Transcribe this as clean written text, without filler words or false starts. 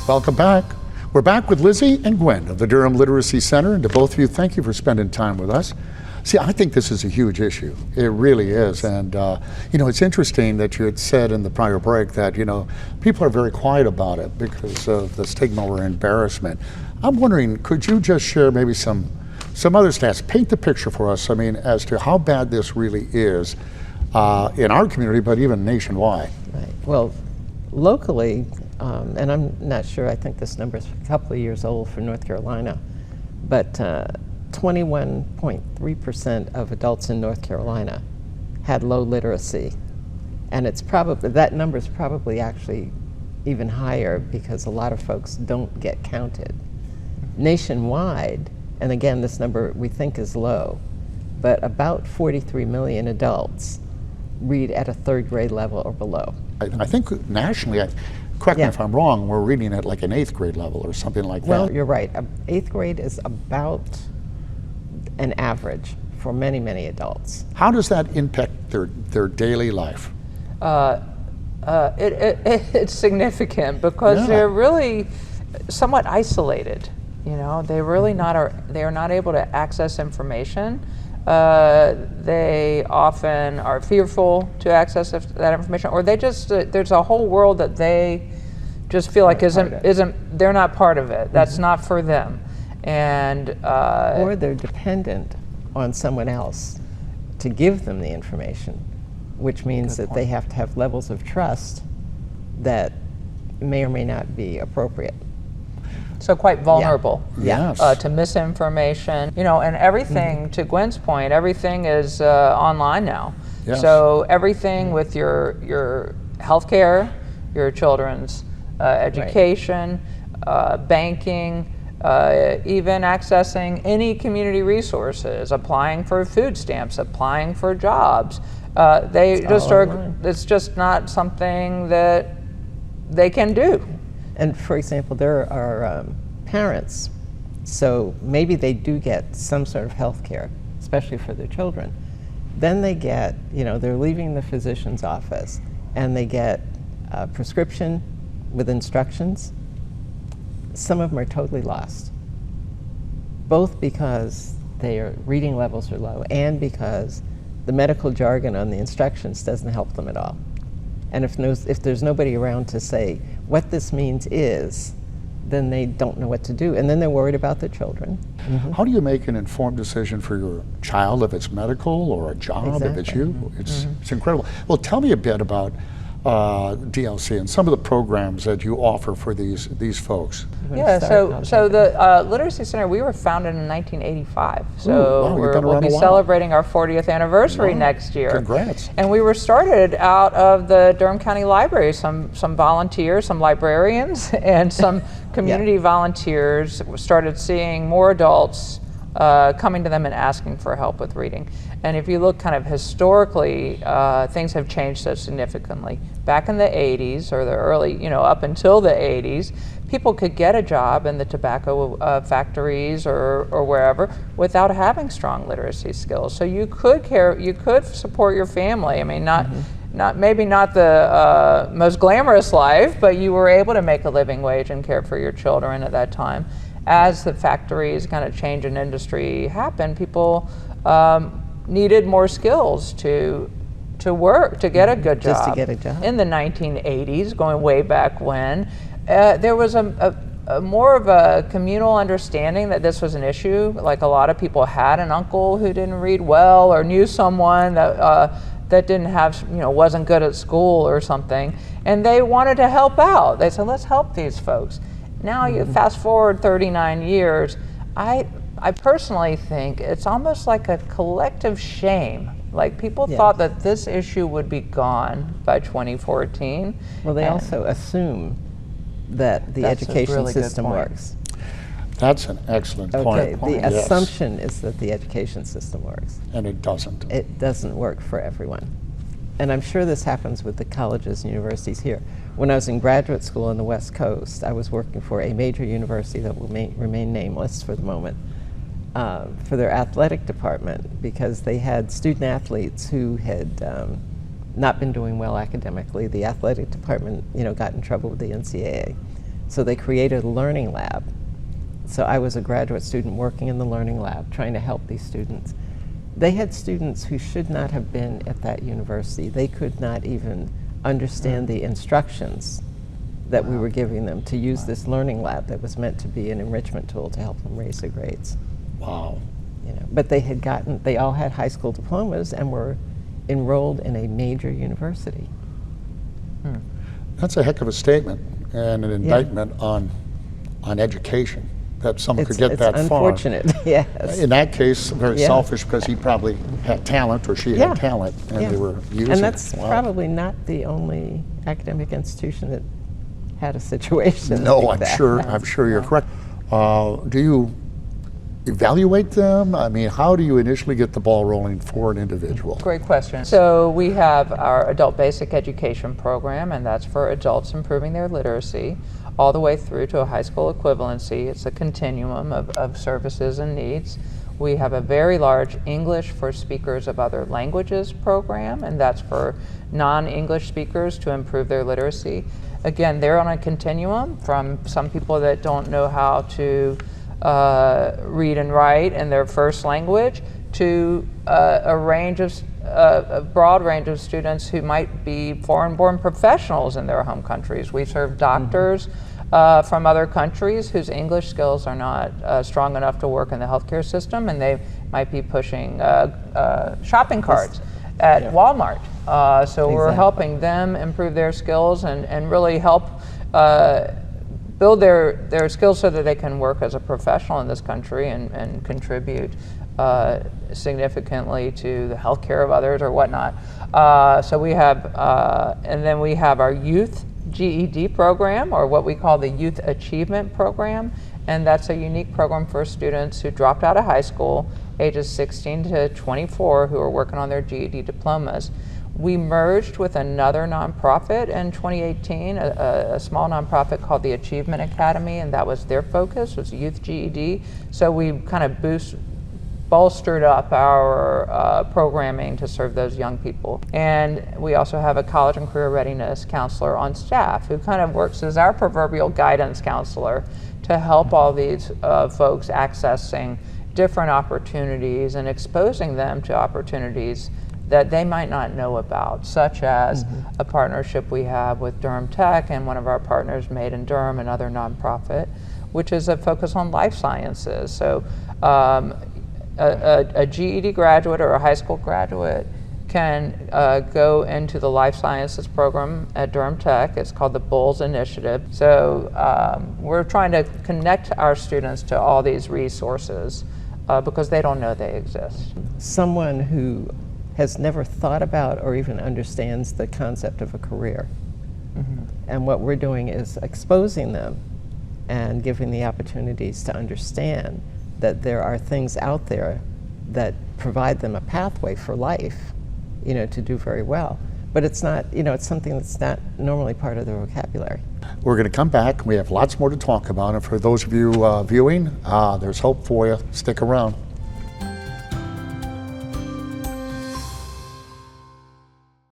Welcome back. We're back with Lizzie and Gwenn of the Durham Literacy Center, and to both of you, thank you for spending time with us. See, I think this is a huge issue. It really is. And, you know, it's interesting that you had said in the prior break that, you know, people are very quiet about it because of the stigma or embarrassment. I'm wondering, could you just share maybe some other stats? Paint the picture for us, I mean, as to how bad this really is in our community, but even nationwide. Right. Well, locally, and I'm not sure, I think this number is a couple of years old for North Carolina, but 21.3% of adults in North Carolina had low literacy. And it's probably, that number is probably actually even higher because a lot of folks don't get counted. Nationwide, and again, this number we think is low, but about 43 million adults read at a third grade level or below. I think nationally, correct me if I'm wrong, we're reading at like an 8th grade level or something like that. Well, you're right. 8th grade is about an average for many, many adults. How does that impact their daily life? It's significant because they're really somewhat isolated. You know, they really they are not able to access information. They often are fearful to access that information, or they just there's a whole world that they just feel like they're not part of it. That's not for them, and or they're dependent on someone else to give them the information, which means that they have to have levels of trust that may or may not be appropriate. So quite vulnerable to misinformation, you know, and everything, to Gwenn's point, everything is online now. So everything with your healthcare, your children's education, banking, even accessing any community resources, applying for food stamps, applying for jobs. It's just not something that they can do. And for example, there are parents, so maybe they do get some sort of health care, especially for their children. Then they get, you know, they're leaving the physician's office and they get a prescription with instructions. Some of them are totally lost, both because their reading levels are low and because the medical jargon on the instructions doesn't help them at all. And if there's nobody around to say what this means is, then they don't know what to do. And then they're worried about their children. How do you make an informed decision for your child if it's medical or a job, if it's you? It's incredible. Well, tell me a bit about DLC and some of the programs that you offer for these folks. Yeah, so the Literacy Center, we were founded in 1985. So we'll be celebrating our 40th anniversary next year. Congrats. And we were started out of the Durham County Library. Some volunteers, some librarians, and some community volunteers started seeing more adults coming to them and asking for help with reading. And if you look kind of historically, things have changed so significantly. Back in the 80s, or the early, you know, up until the 80s, people could get a job in the tobacco factories or wherever without having strong literacy skills. So you could support your family. I mean, maybe not the most glamorous life, but you were able to make a living wage and care for your children at that time. As the factories kind of change in industry happen, people needed more skills to work, to get a good job. Just to get a job. In the 1980s, going way back when, there was a more of a communal understanding that this was an issue. Like a lot of people had an uncle who didn't read well, or knew someone that didn't have, you know, wasn't good at school or something, and they wanted to help out. They said, let's help these folks. Now you fast forward 39 years, I personally think it's almost like a collective shame. Like people thought that this issue would be gone by 2014. Well, they also assume that the education system works. That's an excellent point. Okay, the assumption is that the education system works. And it doesn't. It doesn't work for everyone. And I'm sure this happens with the colleges and universities here. When I was in graduate school on the West Coast, I was working for a major university that will remain nameless for the moment, for their athletic department, because they had student athletes who had not been doing well academically. The athletic department, you know, got in trouble with the NCAA. So they created a learning lab. So I was a graduate student working in the learning lab, trying to help these students. They had students who should not have been at that university. They could not even understand the instructions that we were giving them to use this learning lab that was meant to be an enrichment tool to help them raise their grades. Wow. You know, but they all had high school diplomas and were enrolled in a major university. That's a heck of a statement and an indictment on education, that someone could get that far. It's unfortunate, yes. In that case, very Yeah. selfish, because he probably had talent, or she Yeah. had talent, and Yeah. they were using And that's it. Wow. probably not the only academic institution that had a situation No, like I'm that. sure you're correct. Do you evaluate them? I mean, how do you initially get the ball rolling for an individual? Great question. So we have our adult basic education program, and that's for adults improving their literacy, all the way through to a high school equivalency. It's a continuum of services and needs. We have a very large English for speakers of other languages program, and that's for non-English speakers to improve their literacy. Again, they're on a continuum from some people that don't know how to read and write in their first language to a broad range of students who might be foreign-born professionals in their home countries. We serve doctors from other countries whose English skills are not strong enough to work in the healthcare system, and they might be pushing shopping carts at Walmart. So we're helping them improve their skills and really help build their skills so that they can work as a professional in this country and contribute significantly to the healthcare of others or whatnot. So we have, and then we have our youth GED program, or what we call the Youth Achievement Program, and that's a unique program for students who dropped out of high school, ages 16 to 24, who are working on their GED diplomas. We merged with another nonprofit in 2018, a small nonprofit called the Achievement Academy, and that was their focus, was youth GED. So we kind of bolstered up our programming to serve those young people. And we also have a college and career readiness counselor on staff who kind of works as our proverbial guidance counselor to help all these folks accessing different opportunities and exposing them to opportunities that they might not know about, such as a partnership we have with Durham Tech and one of our partners, Made in Durham, another nonprofit, which is a focus on life sciences. So a GED graduate or a high school graduate can go into the life sciences program at Durham Tech. It's called the BULLS Initiative. So we're trying to connect our students to all these resources because they don't know they exist. Someone who has never thought about or even understands the concept of a career. And what we're doing is exposing them and giving the opportunities to understand that there are things out there that provide them a pathway for life, you know, to do very well. But it's not, you know, it's something that's not normally part of their vocabulary. We're going to come back. We have lots more to talk about. And for those of you viewing, there's hope for you. Stick around.